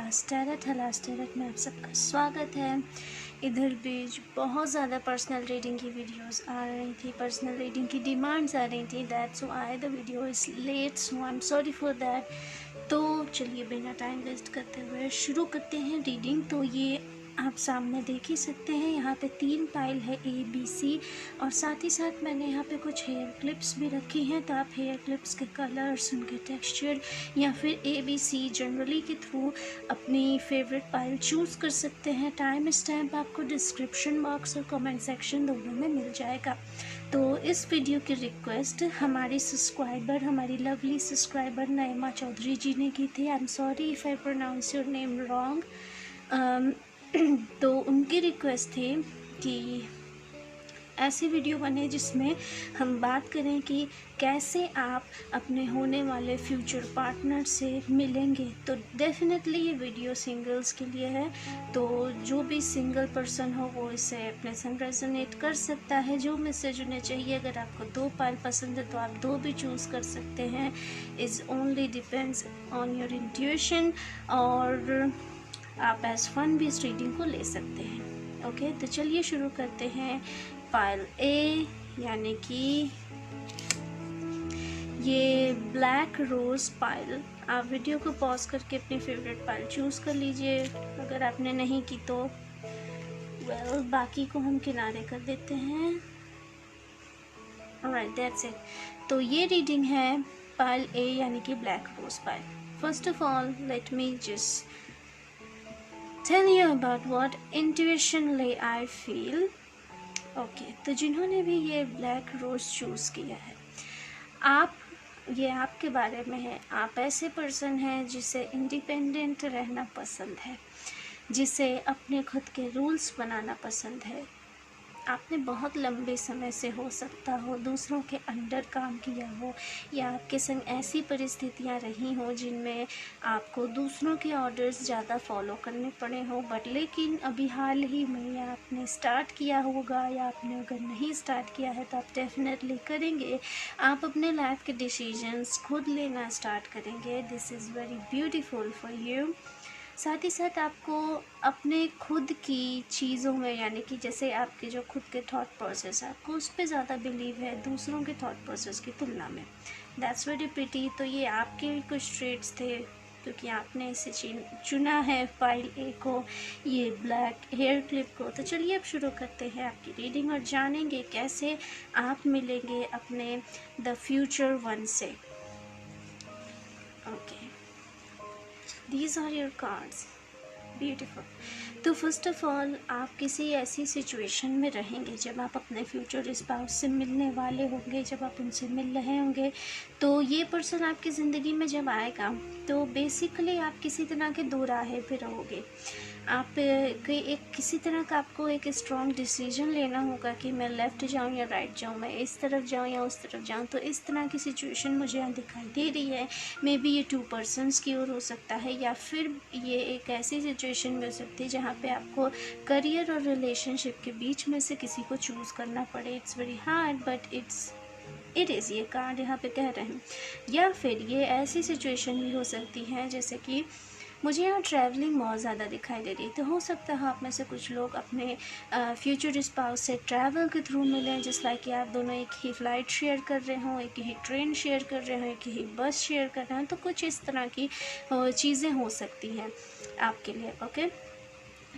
हलास tarot में आप सबका स्वागत है। इधर बीच बहुत ज़्यादा पर्सनल रीडिंग की वीडियोस आ रही थी, पर्सनल रीडिंग की डिमांड्स आ रही थी। That's why the video is late, so I am sorry for that. तो चलिए बिना टाइम वेस्ट करते हुए शुरू करते हैं रीडिंग। तो ये आप सामने देख ही सकते हैं, यहाँ पे 3 पाइल है ABC, और साथ ही साथ मैंने यहाँ पे कुछ हेयर क्लिप्स भी रखी हैं। तो आप हेयर क्लिप्स के कलर्स, उनके टेक्सचर या फिर ABC जनरली के थ्रू अपनी फेवरेट पाइल चूज़ कर सकते हैं। टाइम स्टैम्प आपको डिस्क्रिप्शन बॉक्स और कमेंट सेक्शन दोनों में मिल जाएगा। तो इस वीडियो की रिक्वेस्ट हमारी सब्सक्राइबर, हमारी लवली सब्सक्राइबर नईमा चौधरी जी ने की थी। I am sorry if I pronounce your name wrong. तो उनकी रिक्वेस्ट थी कि ऐसी वीडियो बने जिसमें हम बात करें कि कैसे आप अपने होने वाले फ्यूचर पार्टनर से मिलेंगे। तो डेफिनेटली ये वीडियो सिंगल्स के लिए है, तो जो भी सिंगल पर्सन हो वो इसे अपने संग रेजोनेट कर सकता है। जो मैसेज उन्हें चाहिए, अगर आपको 2 पाइल पसंद है तो आप 2 भी चूज़ कर सकते हैं। Is only depends on your intuition, और आप एज फन भी इस रीडिंग को ले सकते हैं। ओके, तो चलिए शुरू करते हैं। पाइल A यानी कि ये ब्लैक रोज़ पाइल। आप वीडियो को पॉज करके अपनी फेवरेट पाइल चूज़ कर लीजिए। अगर आपने नहीं की तो बाकी को हम किनारे कर देते हैं। Alright, that's it. तो ये रीडिंग है पाइल A यानी कि black rose pile. First of all let me just tell you about what intuitionally I feel. Okay, तो जिन्होंने भी ये ब्लैक रोज़ चूज़ किया है, ये आपके बारे में है। आप ऐसे पर्सन हैं जिसे इंडिपेंडेंट रहना पसंद है, जिसे अपने खुद के रूल्स बनाना पसंद है। आपने बहुत लंबे समय से हो सकता हो दूसरों के अंडर काम किया हो, या आपके संग ऐसी परिस्थितियां रही हो जिनमें आपको दूसरों के ऑर्डर्स ज़्यादा फॉलो करने पड़े हो। बट लेकिन अभी हाल ही में या आपने स्टार्ट किया होगा, या आपने अगर नहीं स्टार्ट किया है तो आप डेफिनेटली करेंगे। आप अपने लाइफ के डिसीजंस खुद लेना स्टार्ट करेंगे। This is very beautiful for you. साथ ही साथ आपको अपने खुद की चीज़ों में, यानी कि जैसे आपके जो खुद के थॉट प्रोसेस है, आपको उस पर ज़्यादा बिलीव है दूसरों के थॉट प्रोसेस की तुलना में। That's very pretty. तो ये आपके भी कुछ ट्रेट्स थे, क्योंकि आपने इसे चुना है पाइल A को, ये ब्लैक हेयर क्लिप को। तो चलिए अब शुरू करते हैं आपकी रीडिंग और जानेंगे कैसे आप मिलेंगे अपने द फ्यूचर वन से। Okay, These are your cards. Beautiful. तो फर्स्ट ऑफ ऑल आप किसी ऐसी सिचुएशन में रहेंगे जब आप अपने फ्यूचर स्पाउस से मिलने वाले होंगे, जब आप उनसे मिल रहे होंगे। तो ये पर्सन आपकी ज़िंदगी में जब आएगा तो बेसिकली आप किसी तरह के 2 राहें पे रहोगे। आप किसी तरह का आपको एक स्ट्रॉन्ग डिसीजन लेना होगा कि मैं लेफ़्ट जाऊं या राइट जाऊं, मैं इस तरफ जाऊं या उस तरफ जाऊं। तो इस तरह की सिचुएशन मुझे यहाँ दिखाई दे रही है। मे बी ये 2 पर्सनस की ओर हो सकता है, या फिर ये एक ऐसी सिचुएशन में हो सकती है जहाँ पे आपको करियर और रिलेशनशिप के बीच में से किसी को चूज़ करना पड़े। It's very hard but it is, ये कार्ड यहाँ पे कह रहे हैं। या फिर ये ऐसी सिचुएशन भी हो सकती है जैसे कि मुझे यहाँ ट्रैवलिंग बहुत ज़्यादा दिखाई दे रही है। तो हो सकता है आप में से कुछ लोग अपने फ्यूचर स्पाउस से ट्रैवल के थ्रू मिलें, जिस लाइक कि आप दोनों एक ही फ़्लाइट शेयर कर रहे हों, एक ही ट्रेन शेयर कर रहे हों, एक ही बस शेयर कर रहे हों। तो कुछ इस तरह की चीज़ें हो सकती हैं आपके लिए। ओके,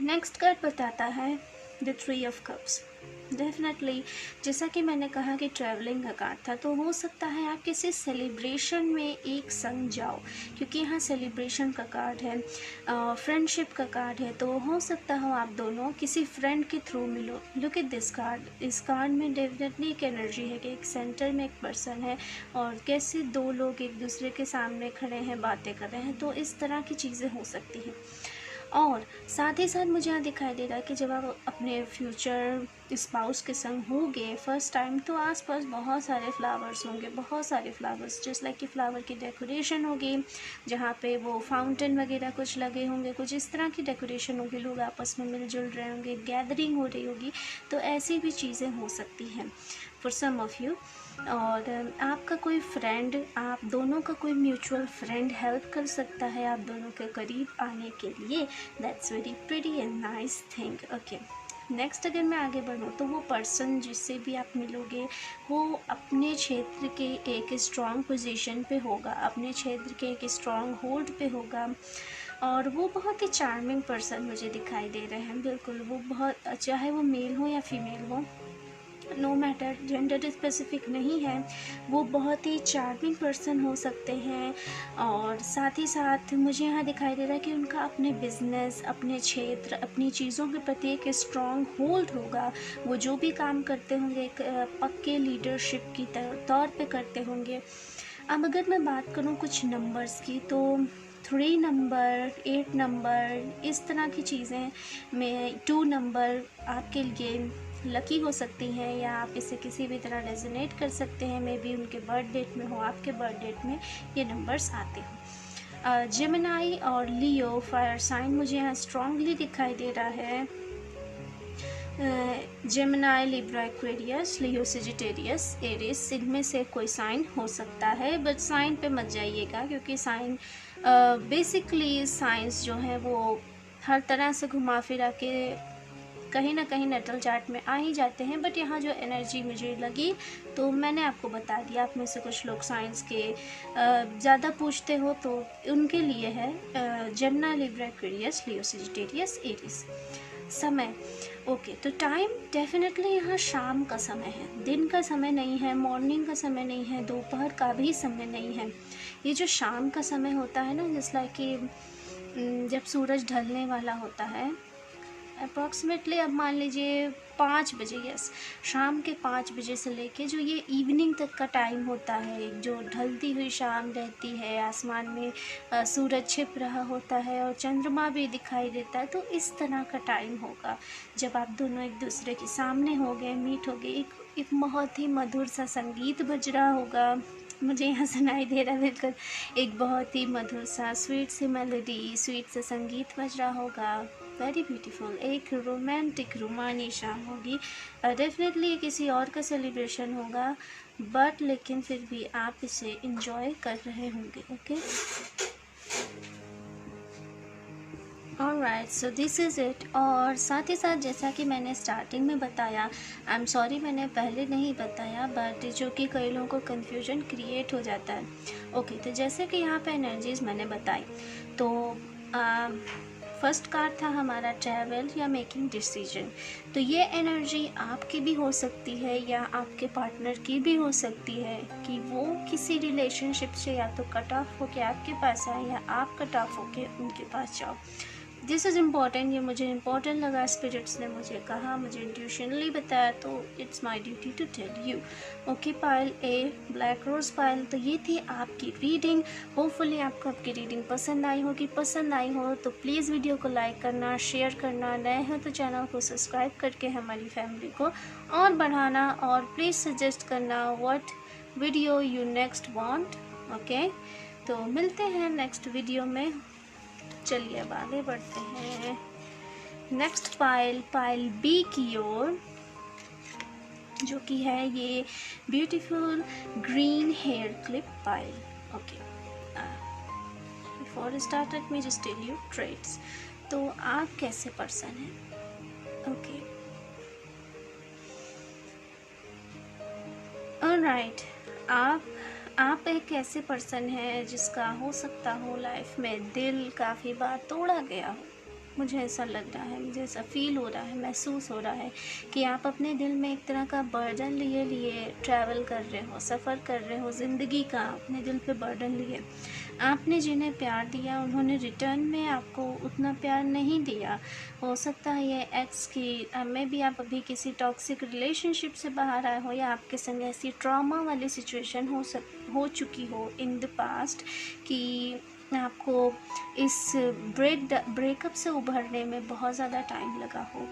नेक्स्ट कार्ड बताता है द 3 ऑफ कप्स। डेफिनेटली जैसा कि मैंने कहा कि ट्रैवलिंग का कार्ड था, तो हो सकता है आप किसी सेलिब्रेशन में एक संग जाओ, क्योंकि यहाँ सेलिब्रेशन का कार्ड है, फ्रेंडशिप का कार्ड है। तो हो सकता हो आप दोनों किसी फ्रेंड के थ्रू मिलो। Look at this card. इस कार्ड में डेफिनेटली एक एनर्जी है कि एक सेंटर में एक पर्सन है, और कैसे 2 लोग एक दूसरे के सामने खड़े हैं, बातें कर रहे हैं। तो इस तरह की चीज़ें हो सकती हैं। और साथ ही साथ मुझे यहाँ दिखाई दे रहा है कि जब आप अपने फ्यूचर स्पाउस के संग होंगे फर्स्ट टाइम, तो आसपास बहुत सारे फ्लावर्स होंगे, बहुत सारे फ्लावर्स, जस्ट लाइक कि फ्लावर की डेकोरेशन होगी, जहाँ पे वो फाउंटेन वगैरह कुछ लगे होंगे, कुछ इस तरह की डेकोरेशन होगी, लोग आपस में मिलजुल रहे होंगे, गैदरिंग हो रही होगी। तो ऐसी भी चीज़ें हो सकती हैं फॉर सम ऑफ़ यू। और आपका कोई फ्रेंड, आप दोनों का कोई म्यूचुअल फ्रेंड हेल्प कर सकता है आप दोनों के करीब आने के लिए। That's very pretty and nice thing. Okay, next अगर मैं आगे बढ़ूँ तो वो पर्सन जिससे भी आप मिलोगे वो अपने क्षेत्र के एक स्ट्रॉन्ग पोजीशन पे होगा, अपने क्षेत्र के एक स्ट्रॉन्ग होल्ड पे होगा, और वो बहुत ही चार्मिंग पर्सन मुझे दिखाई दे रहे हैं। बिल्कुल, वो बहुत, चाहे वो मेल हो या फीमेल हो, नो मैटर, जेंडर स्पेसिफिक नहीं है, वो बहुत ही चार्मिंग पर्सन हो सकते हैं। और साथ ही साथ मुझे यहाँ दिखाई दे रहा है कि उनका अपने बिजनेस, अपने क्षेत्र, अपनी चीज़ों के प्रति एक स्ट्रॉन्ग होल्ड होगा। वो जो भी काम करते होंगे एक पक्के लीडरशिप की तौर पे करते होंगे। अब अगर मैं बात करूँ कुछ नंबर्स की, तो 3 नंबर, 8 नंबर, इस तरह की चीज़ें में 2 नंबर आपके लिए लकी हो सकती हैं, या आप इसे किसी भी तरह रेजोनेट कर सकते हैं। मे बी उनके बर्थ डेट में हो, आपके बर्थ डेट में ये नंबर्स आते हो। जेमिनाई और लियो फायर साइन मुझे यहाँ स्ट्रांगली दिखाई दे रहा है। जेमिनाई, लिब्रा, एक्वेरियस, लियो, सेजिटेरियस, एरिस, इनमें से कोई साइन हो सकता है, बट साइन पे मत जाइएगा, क्योंकि साइन बेसिकली साइंस जो है वो हर तरह से घुमा फिरा के कहीं ना कहीं नेटल चार्ट में आ ही जाते हैं। बट यहाँ जो एनर्जी मुझे लगी तो मैंने आपको बता दिया। आप में से कुछ लोग साइंस के ज़्यादा पूछते हो तो उनके लिए है जेमिनी, लिब्रा, एक्वेरियस, लियो, सेजिटेरियस, एरिस। समय, ओके, तो टाइम डेफिनेटली यहाँ शाम का समय है, दिन का समय नहीं है, मॉर्निंग का समय नहीं है, दोपहर का भी समय नहीं है। ये जो शाम का समय होता है ना, जैसे लाइक कि जब सूरज ढलने वाला होता है अप्रॉक्सीमेटली, अब मान लीजिए 5 बजे, यस, शाम के 5 बजे से लेके जो ये इवनिंग तक का टाइम होता है, जो ढलती हुई शाम रहती है, आसमान में सूरज छिप रहा होता है और चंद्रमा भी दिखाई देता है, तो इस तरह का टाइम होगा जब आप दोनों एक दूसरे के सामने हो गए, मीट हो गए, एक बहुत ही मधुर सा संगीत बज रहा होगा। मुझे यहाँ सुनाई दे रहा है बिल्कुल, एक बहुत ही मधुर सा स्वीट सी मेलोडी, स्वीट सा संगीत बज रहा होगा। वेरी ब्यूटीफुल, एक रोमांटिक रुमानी शाम होगी। डेफिनेटली किसी और का सेलिब्रेशन होगा, बट लेकिन फिर भी आप इसे इंजॉय कर रहे होंगे। Okay, alright, so this is it. और साथ ही साथ जैसा कि मैंने स्टार्टिंग में बताया, आई एम सॉरी मैंने पहले नहीं बताया, बट जो कि कई लोगों को कन्फ्यूजन क्रिएट हो जाता है। ओके, तो जैसे कि यहाँ पे एनर्जीज मैंने बताई, तो फर्स्ट कार्ड था हमारा ट्रैवल या मेकिंग डिसीजन। तो ये एनर्जी आपकी भी हो सकती है या आपके पार्टनर की भी हो सकती है कि वो किसी रिलेशनशिप से या तो कट ऑफ होके आपके पास आए या आप कट ऑफ होके उनके पास जाओ। दिस इज़ इम्पॉर्टेंट, ये मुझे इम्पॉर्टेंट लगा, स्पिरिट्स ने मुझे कहा, मुझे इंट्यूशनली बताया, तो it's my duty to tell you. Okay, pile A, black rose pile, तो ये थी आपकी रीडिंग। होपफुली आपको आपकी रीडिंग पसंद आई होगी। पसंद आई हो तो प्लीज़ वीडियो को लाइक करना, शेयर करना, नए हो तो चैनल को सब्सक्राइब करके हमारी फैमिली को और बढ़ाना, और प्लीज़ सजेस्ट करना what video you next want. Okay, तो मिलते हैं नेक्स्ट वीडियो में। चलिए अब आगे बढ़ते हैं। नेक्स्ट पाइल, पाइल बी की ओर, जो कि है ये beautiful green hair clip pile. Okay, before start let me just tell you trades. तो आप कैसे पर्सन हैं? ओके, ऑलराइट, आप एक ऐसे पर्सन हैं जिसका हो सकता हो लाइफ में दिल काफ़ी बार तोड़ा गया हो। मुझे ऐसा लग रहा है, मुझे ऐसा फील हो रहा है, महसूस हो रहा है कि आप अपने दिल में एक तरह का बर्डन लिए लिए ट्रैवल कर रहे हो, सफ़र कर रहे हो, ज़िंदगी का अपने दिल पे बर्डन लिए। आपने जिन्हें प्यार दिया उन्होंने रिटर्न में आपको उतना प्यार नहीं दिया। हो सकता है ये एक्स की में भी आप अभी किसी टॉक्सिक रिलेशनशिप से बाहर आए हो, या आपके संग ऐसी ट्रॉमा वाली सिचुएशन हो चुकी हो इन द पास्ट कि आपको इस ब्रेकअप से उभरने में बहुत ज़्यादा टाइम लगा हो,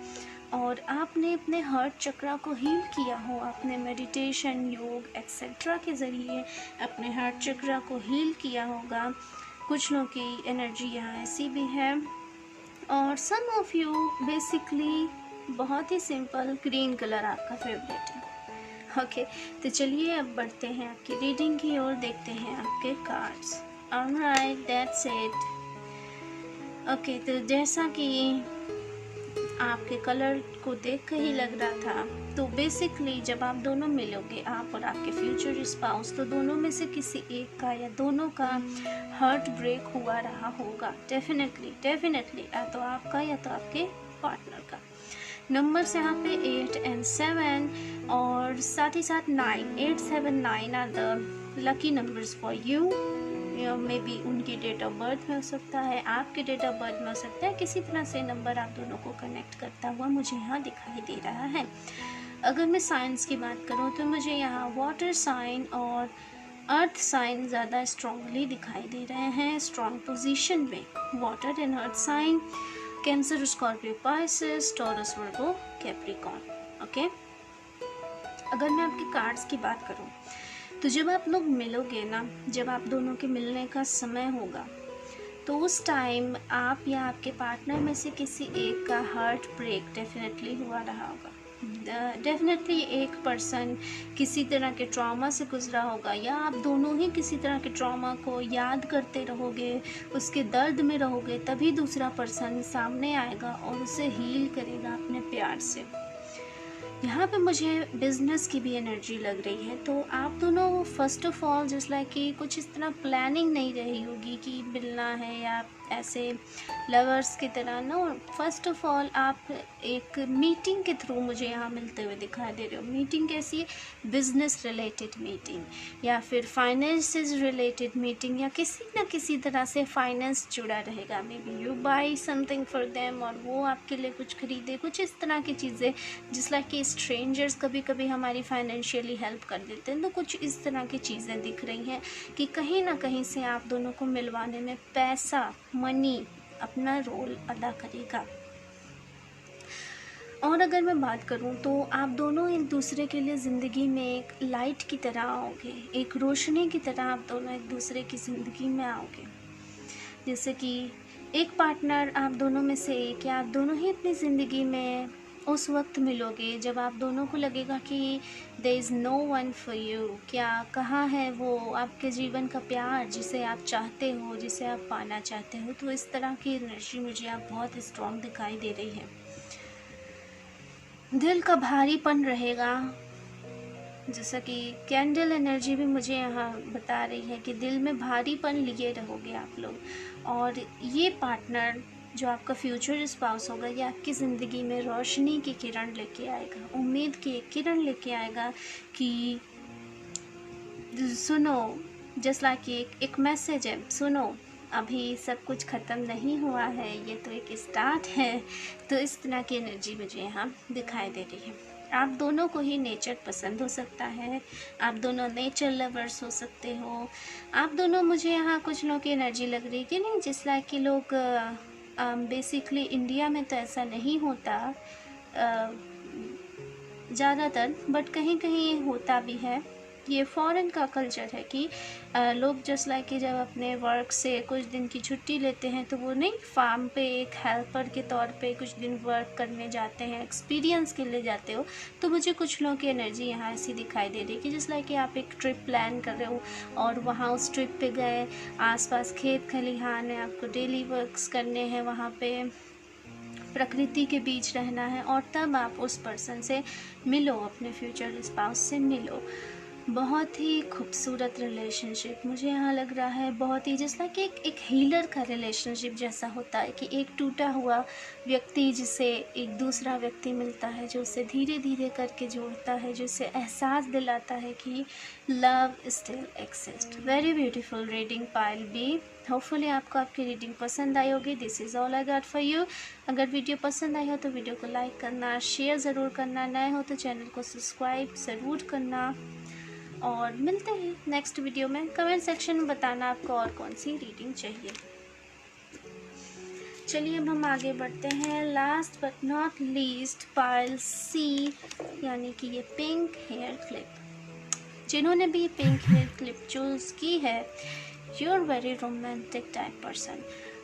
और आपने अपने हार्ट चक्रा को हील किया हो, आपने मेडिटेशन, योग एक्सेट्रा के ज़रिए अपने हार्ट चक्रा को हील किया होगा। कुछ लोगों की एनर्जी यहाँ ऐसी भी है, और सम ऑफ यू बेसिकली बहुत ही सिंपल ग्रीन कलर आपका फेवरेट है। ओके, तो चलिए अब बढ़ते हैं आपकी रीडिंग की ओर, देखते हैं आपके cards. Alright, that's it. Okay, तो जैसा कि आपके कलर को देख कर ही लग रहा था, तो बेसिकली जब आप दोनों मिलोगे, आप और आपके फ्यूचर स्पाउस, तो दोनों में से किसी एक का या दोनों का हार्ट ब्रेक हुआ रहा होगा। डेफिनेटली या तो आपका या तो आपके पार्टनर का। नंबर्स यहाँ पे 8 और 7 और साथ ही साथ 9, 8, 7, 9 are the lucky numbers for you. Maybe उनकी डेट ऑफ बर्थ में हो सकता है, आपके डेट ऑफ बर्थ में हो सकता है, किसी तरह से नंबर आप दोनों को कनेक्ट करता हुआ मुझे यहाँ दिखाई दे रहा है। अगर मैं साइंस की बात करूँ तो मुझे यहाँ वाटर साइन और अर्थ साइन ज़्यादा स्ट्रांगली दिखाई दे रहे हैं, स्ट्रॉन्ग पोजीशन में। Water and earth sign Cancer, Scorpio, Pisces, Taurus, Virgo, Capricorn. Okay, अगर मैं आपके कार्ड्स की बात करूं तो जब आप लोग मिलोगे ना, जब आप दोनों के मिलने का समय होगा, तो उस टाइम आप या आपके पार्टनर में से किसी एक का हार्ट ब्रेक डेफिनेटली हुआ रहा होगा। डेफिनेटली एक पर्सन किसी तरह के ट्रॉमा से गुजरा होगा, या आप दोनों ही किसी तरह के ट्रॉमा को याद करते रहोगे, उसके दर्द में रहोगे, तभी दूसरा पर्सन सामने आएगा और उसे हील करेगा अपने प्यार से। यहाँ पे मुझे बिजनेस की भी एनर्जी लग रही है, तो आप दोनों first of all just like कि कुछ इस तरह प्लानिंग नहीं रही होगी कि मिलना है या ऐसे लवर्स की तरह। नो, फर्स्ट ऑफ ऑल आप एक मीटिंग के थ्रू मुझे यहाँ मिलते हुए दिखाई दे रहे हो। मीटिंग कैसी है? बिजनेस रिलेटेड मीटिंग या फिर फाइनेंसेस रिलेटेड मीटिंग, या किसी न किसी तरह से फाइनेंस जुड़ा रहेगा। May be you by something for them, और वो आपके लिए कुछ खरीदे, कुछ इस तरह की चीज़ें। जिस लाइक कि स्ट्रेंजर्स कभी कभी हमारी फाइनेंशियली हेल्प कर देते हैं, तो कुछ इस तरह की चीज़ें दिख रही हैं कि कहीं ना कहीं से आप दोनों को मिलवाने में पैसा, मनी अपना रोल अदा करेगा। और अगर मैं बात करूं तो आप दोनों एक दूसरे के लिए ज़िंदगी में एक लाइट की तरह आओगे, एक रोशनी की तरह आप दोनों एक दूसरे की ज़िंदगी में आओगे। जैसे कि एक पार्टनर आप दोनों में से एक, या आप दोनों ही अपनी ज़िंदगी में उस वक्त मिलोगे जब आप दोनों को लगेगा कि there is no one for you. क्या कहाँ है वो आपके जीवन का प्यार जिसे आप चाहते हो, जिसे आप पाना चाहते हो। तो इस तरह की एनर्जी मुझे आप बहुत स्ट्रॉन्ग दिखाई दे रही है। दिल का भारीपन रहेगा, जैसा कि कैंडल एनर्जी भी मुझे यहाँ बता रही है कि दिल में भारीपन लिए रहोगे आप लोग। और ये पार्टनर जो आपका फ्यूचर स्पाउस होगा, ये आपकी ज़िंदगी में रोशनी की किरण लेके आएगा, उम्मीद की एक किरण लेके आएगा कि सुनो, जस्ट लाइक एक मैसेज है, सुनो अभी सब कुछ ख़त्म नहीं हुआ है, ये तो एक स्टार्ट है। तो इस तरह की एनर्जी मुझे यहाँ दिखाई दे रही है। आप दोनों को ही नेचर पसंद हो सकता है, आप दोनों नेचर लवर्स हो सकते हो। आप दोनों, मुझे यहाँ कुछ लोगों की एनर्जी लग रही है कि नहीं, जिस लाइक कि लोग बेसिकली इंडिया में तो ऐसा नहीं होता ज़्यादातर, बट कहीं कहीं होता भी है। ये फॉरेन का कल्चर है कि लोग जस्ट लाइक कि जब अपने वर्क से कुछ दिन की छुट्टी लेते हैं तो वो नहीं फार्म पे एक हेल्पर के तौर पे कुछ दिन वर्क करने जाते हैं, एक्सपीरियंस के लिए जाते हो। तो मुझे कुछ लोगों की एनर्जी यहाँ ऐसी दिखाई दे रही है कि जस्ट लाइक कि आप एक ट्रिप प्लान कर रहे हो और वहाँ उस ट्रिप पे गए, आसपास खेत खलिहान है, आपको डेली वर्क्स करने हैं, वहाँ पे प्रकृति के बीच रहना है, और तब आप उस पर्सन से मिलो, अपने फ्यूचर स्पाउस से मिलो। बहुत ही खूबसूरत रिलेशनशिप मुझे यहाँ लग रहा है, बहुत ही जैसा कि एक हीलर का रिलेशनशिप जैसा होता है कि एक टूटा हुआ व्यक्ति जिसे एक दूसरा व्यक्ति मिलता है, जो उसे धीरे धीरे करके जोड़ता है, जो उसे एहसास दिलाता है कि love still exist. Very beautiful reading pile B. Hopefully आपको आपकी रीडिंग पसंद आई होगी। This is all I got for you. अगर वीडियो पसंद आई हो तो वीडियो को लाइक करना, शेयर ज़रूर करना, नए हो तो चैनल को सब्सक्राइब ज़रूर करना, और मिलते हैं नेक्स्ट वीडियो में। कमेंट सेक्शन में बताना आपको और कौन सी रीडिंग चाहिए। चलिए अब हम आगे बढ़ते हैं। Last but not least Pisces सी, यानी कि ये पिंक हेयर क्लिप। जिन्होंने भी पिंक हेयर क्लिप चूज़ की है, you are very romantic type person.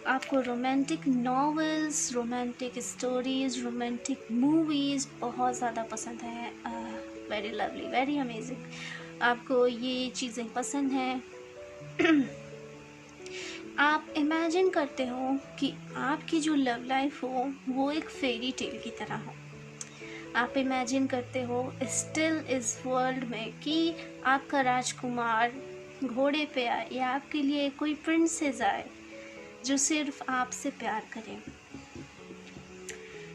आपको romantic novels, romantic stories, romantic movies बहुत ज़्यादा पसंद है। वेरी लवली, वेरी अमेजिंग, आपको ये चीज़ें पसंद हैं। आप इमेजिन करते हो कि आपकी जो लव लाइफ हो वो एक फेरी टेल की तरह हो। आप इमेजिन करते हो स्टिल इस वर्ल्ड में कि आपका राजकुमार घोड़े पे आए या आपके लिए कोई प्रिंसेस आए जो सिर्फ आपसे प्यार करे।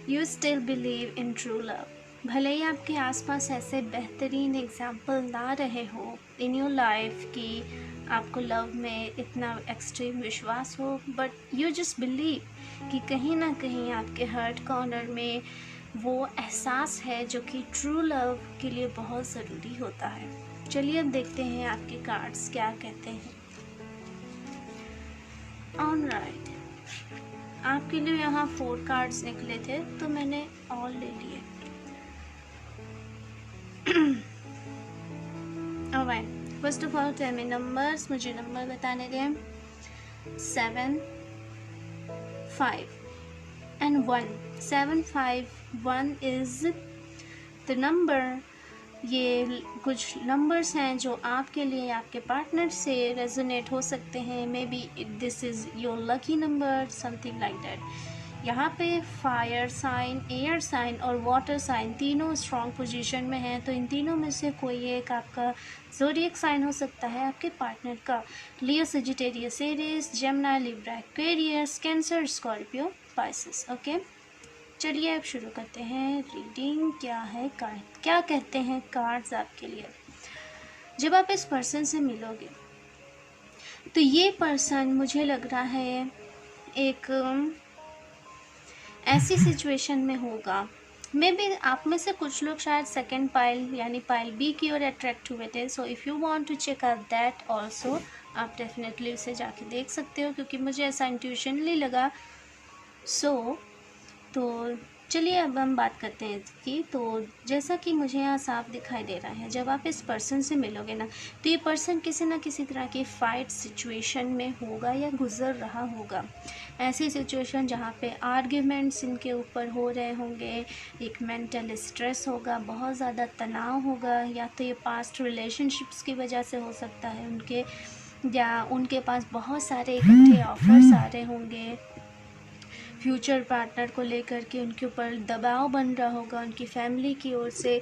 You still believe in true love. भले ही आपके आसपास ऐसे बेहतरीन एग्जाम्पल ना रहे हो इन योर लाइफ कि आपको लव में इतना एक्सट्रीम विश्वास हो, बट यू जस्ट बिलीव कि कहीं ना कहीं आपके हार्ट कॉर्नर में वो एहसास है जो कि ट्रू लव के लिए बहुत ज़रूरी होता है। चलिए अब देखते हैं आपके कार्ड्स क्या कहते हैं। ऑलराइट, आपके लिए यहाँ 4 कार्ड्स निकले थे तो मैंने ऑल ले लिए। Alright, first of all tell me numbers, मुझे नंबर बताने दें। 7, 5 and 1। 7, 5, 1 is the number। ये कुछ नंबर्स हैं जो आपके लिए आपके पार्टनर से रेजोनेट हो सकते हैं। May be this is your lucky number, something like that. यहाँ पे फायर साइन, एयर साइन और वाटर साइन तीनों स्ट्रॉन्ग पोजीशन में हैं, तो इन तीनों में से कोई एक आपका ज़ोडिएक साइन हो सकता है आपके पार्टनर का। Leo, Sagittarius, Aries, Gemini, Libra, Aquarius, Cancer, Scorpio, Pisces. Okay, चलिए अब शुरू करते हैं रीडिंग। क्या है कार्ड, क्या कहते हैं कार्ड्स आपके लिए। जब आप इस पर्सन से मिलोगे तो ये पर्सन मुझे लग रहा है एक ऐसी सिचुएशन में होगा, मे बी आप में से कुछ लोग शायद सेकेंड पाइल यानी पाइल बी की ओर अट्रैक्ट हुए थे। So if you want to check out that also, आप डेफिनेटली उसे जाके देख सकते हो क्योंकि मुझे ऐसा इंट्यूशनली लगा। तो चलिए अब हम बात करते हैं इसकी। तो जैसा कि मुझे यहाँ साफ दिखाई दे रहा है, जब आप इस पर्सन से मिलोगे ना तो ये पर्सन किसी ना किसी तरह की फ़ाइट सिचुएशन में होगा या गुज़र रहा होगा। ऐसी सिचुएशन जहाँ पे आर्ग्यूमेंट्स इनके ऊपर हो रहे होंगे, एक मेंटल स्ट्रेस होगा, बहुत ज़्यादा तनाव होगा, या तो ये पास्ट रिलेशनशिप्स की वजह से हो सकता है उनके, या उनके पास बहुत सारे इकट्ठे ऑफर्स आ रहे होंगे फ्यूचर पार्टनर को लेकर के। उनके ऊपर दबाव बन रहा होगा उनकी फैमिली की ओर से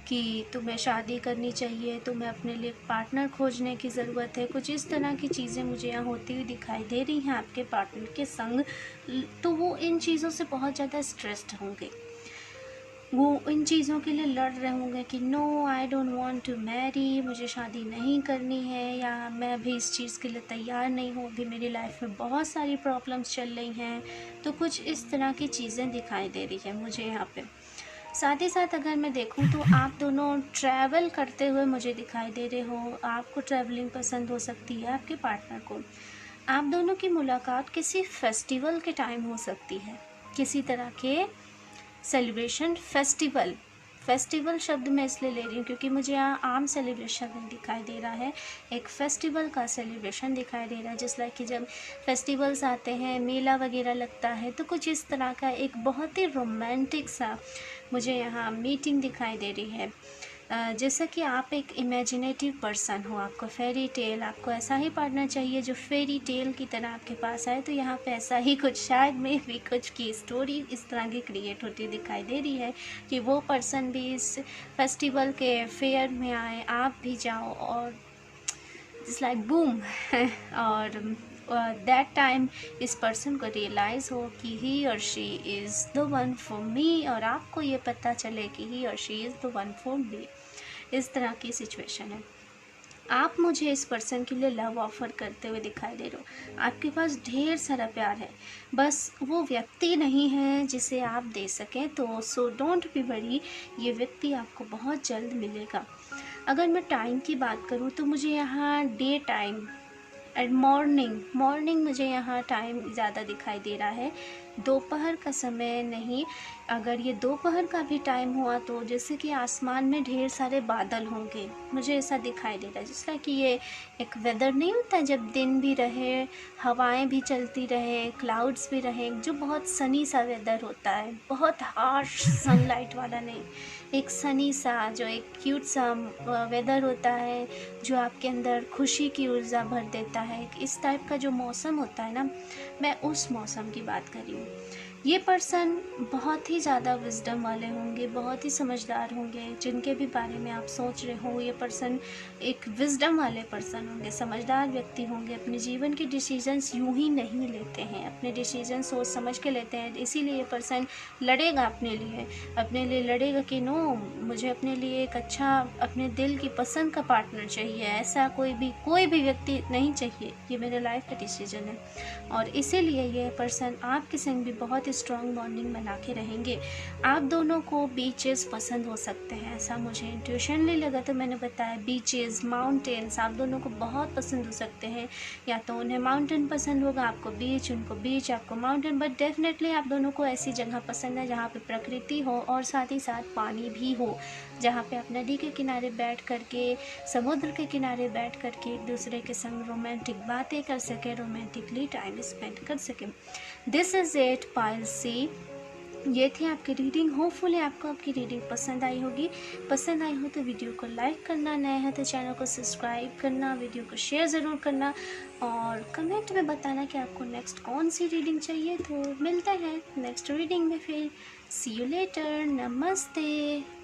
कि तुम्हें शादी करनी चाहिए, तुम्हें अपने लिए पार्टनर खोजने की ज़रूरत है। कुछ इस तरह की चीज़ें मुझे यहाँ होती हुई दिखाई दे रही हैं आपके पार्टनर के संग। तो वो इन चीज़ों से बहुत ज़्यादा स्ट्रेस्ड होंगे, वो इन चीज़ों के लिए लड़ रहे होंगे कि no I don't want to marry, मुझे शादी नहीं करनी है, या मैं अभी इस चीज़ के लिए तैयार नहीं हूँ, अभी मेरी लाइफ में बहुत सारी प्रॉब्लम्स चल रही हैं। तो कुछ इस तरह की चीज़ें दिखाई दे रही है मुझे यहाँ पे। साथ ही साथ अगर मैं देखूँ तो आप दोनों ट्रैवल करते हुए मुझे दिखाई दे रहे हो। आपको ट्रैवलिंग पसंद हो सकती है, आपके पार्टनर को। आप दोनों की मुलाकात किसी फेस्टिवल के टाइम हो सकती है, किसी तरह के सेलिब्रेशन। फेस्टिवल शब्द मैं इसलिए ले रही हूँ क्योंकि मुझे यहाँ आम सेलिब्रेशन दिखाई दे रहा है, एक फेस्टिवल का सेलिब्रेशन दिखाई दे रहा है। जिस लाइक कि जब फेस्टिवल्स आते हैं, मेला वगैरह लगता है, तो कुछ इस तरह का एक बहुत ही रोमांटिक सा मुझे यहाँ मीटिंग दिखाई दे रही है। जैसा कि आप एक इमेजिनेटिव पर्सन हो, आपको फेरी टेल, आपको ऐसा ही पार्टनर चाहिए जो फेरी टेल की तरह आपके पास आए। तो यहाँ पे ऐसा ही कुछ, शायद में भी कुछ की स्टोरी इस तरह की क्रिएट होती दिखाई दे रही है कि वो पर्सन भी इस फेस्टिवल के फेयर में आए, आप भी जाओ, और इट्स लाइक बूम और दैट टाइम इस पर्सन को रियलाइज़ हो कि ही और she is the one for me, और आपको ये पता चले कि ही और she is the one for me. इस तरह की सिचुएशन है। आप मुझे इस पर्सन के लिए लव ऑफ़र करते हुए दिखाई दे रहे हो। आपके पास ढेर सारा प्यार है, बस वो व्यक्ति नहीं है जिसे आप दे सकें। तो सो डोंट बी वरी, ये व्यक्ति आपको बहुत जल्द मिलेगा। अगर मैं टाइम की बात करूँ तो मुझे यहाँ डे टाइम एंड मॉर्निंग मुझे यहाँ टाइम ज़्यादा दिखाई दे रहा है। दोपहर का समय नहीं, अगर ये दोपहर का भी टाइम हुआ तो जैसे कि आसमान में ढेर सारे बादल होंगे, मुझे ऐसा दिखाई दे रहा है। जिस तरह कि ये एक वेदर नहीं होता जब दिन भी रहे, हवाएं भी चलती रहे, क्लाउड्स भी रहे, जो बहुत सनी सा वेदर होता है, बहुत हार्श सनलाइट वाला नहीं, एक सनी सा जो एक क्यूट सा वेदर होता है, जो आपके अंदर खुशी की ऊर्जा भर देता है। इस टाइप का जो मौसम होता है ना, मैं उस मौसम की बात कर रही हूँ। ये पर्सन बहुत ही ज़्यादा विजडम वाले होंगे, बहुत ही समझदार होंगे, जिनके भी बारे में आप सोच रहे हो ये पर्सन एक विजडम वाले पर्सन होंगे, समझदार व्यक्ति होंगे। अपने जीवन के डिसीजंस यूं ही नहीं लेते हैं, अपने डिसीजन सोच समझ के लेते हैं। इसीलिए ये पर्सन लड़ेगा अपने लिए लड़ेगा कि नो, मुझे अपने लिए एक अच्छा, अपने दिल की पसंद का पार्टनर चाहिए, ऐसा कोई भी व्यक्ति नहीं चाहिए, ये मेरे लाइफ का डिसीजन है। और इसीलिए ये पर्सन आपके संग भी बहुत स्ट्रॉन्ग बॉन्डिंग बना के रहेंगे। आप दोनों को बीचेस पसंद हो सकते हैं, ऐसा मुझे इंट्यूशनली लगा तो मैंने बताया। बीचेस, माउंटेन्स आप दोनों को बहुत पसंद हो सकते हैं, या तो उन्हें माउंटेन पसंद होगा, आपको बीच, उनको बीच, आपको माउंटेन, बट डेफिनेटली आप दोनों को ऐसी जगह पसंद है जहाँ पे प्रकृति हो और साथ ही साथ पानी भी हो, जहाँ पे आप नदी के किनारे बैठ करके, समुद्र के किनारे बैठ करके एक दूसरे के संग रोमांटिक बातें कर सके, रोमांटिकली टाइम स्पेंड कर सके। दिस इज़ इट पाइल सी। ये थी आपकी रीडिंग। होपफुली आपको आपकी रीडिंग पसंद आई होगी। पसंद आई हो तो वीडियो को लाइक करना, नए हैं तो चैनल को सब्सक्राइब करना, वीडियो को शेयर ज़रूर करना और कमेंट में बताना कि आपको नेक्स्ट कौन सी रीडिंग चाहिए। तो मिलते हैं नेक्स्ट रीडिंग में फिर। सी यू लेटर। नमस्ते।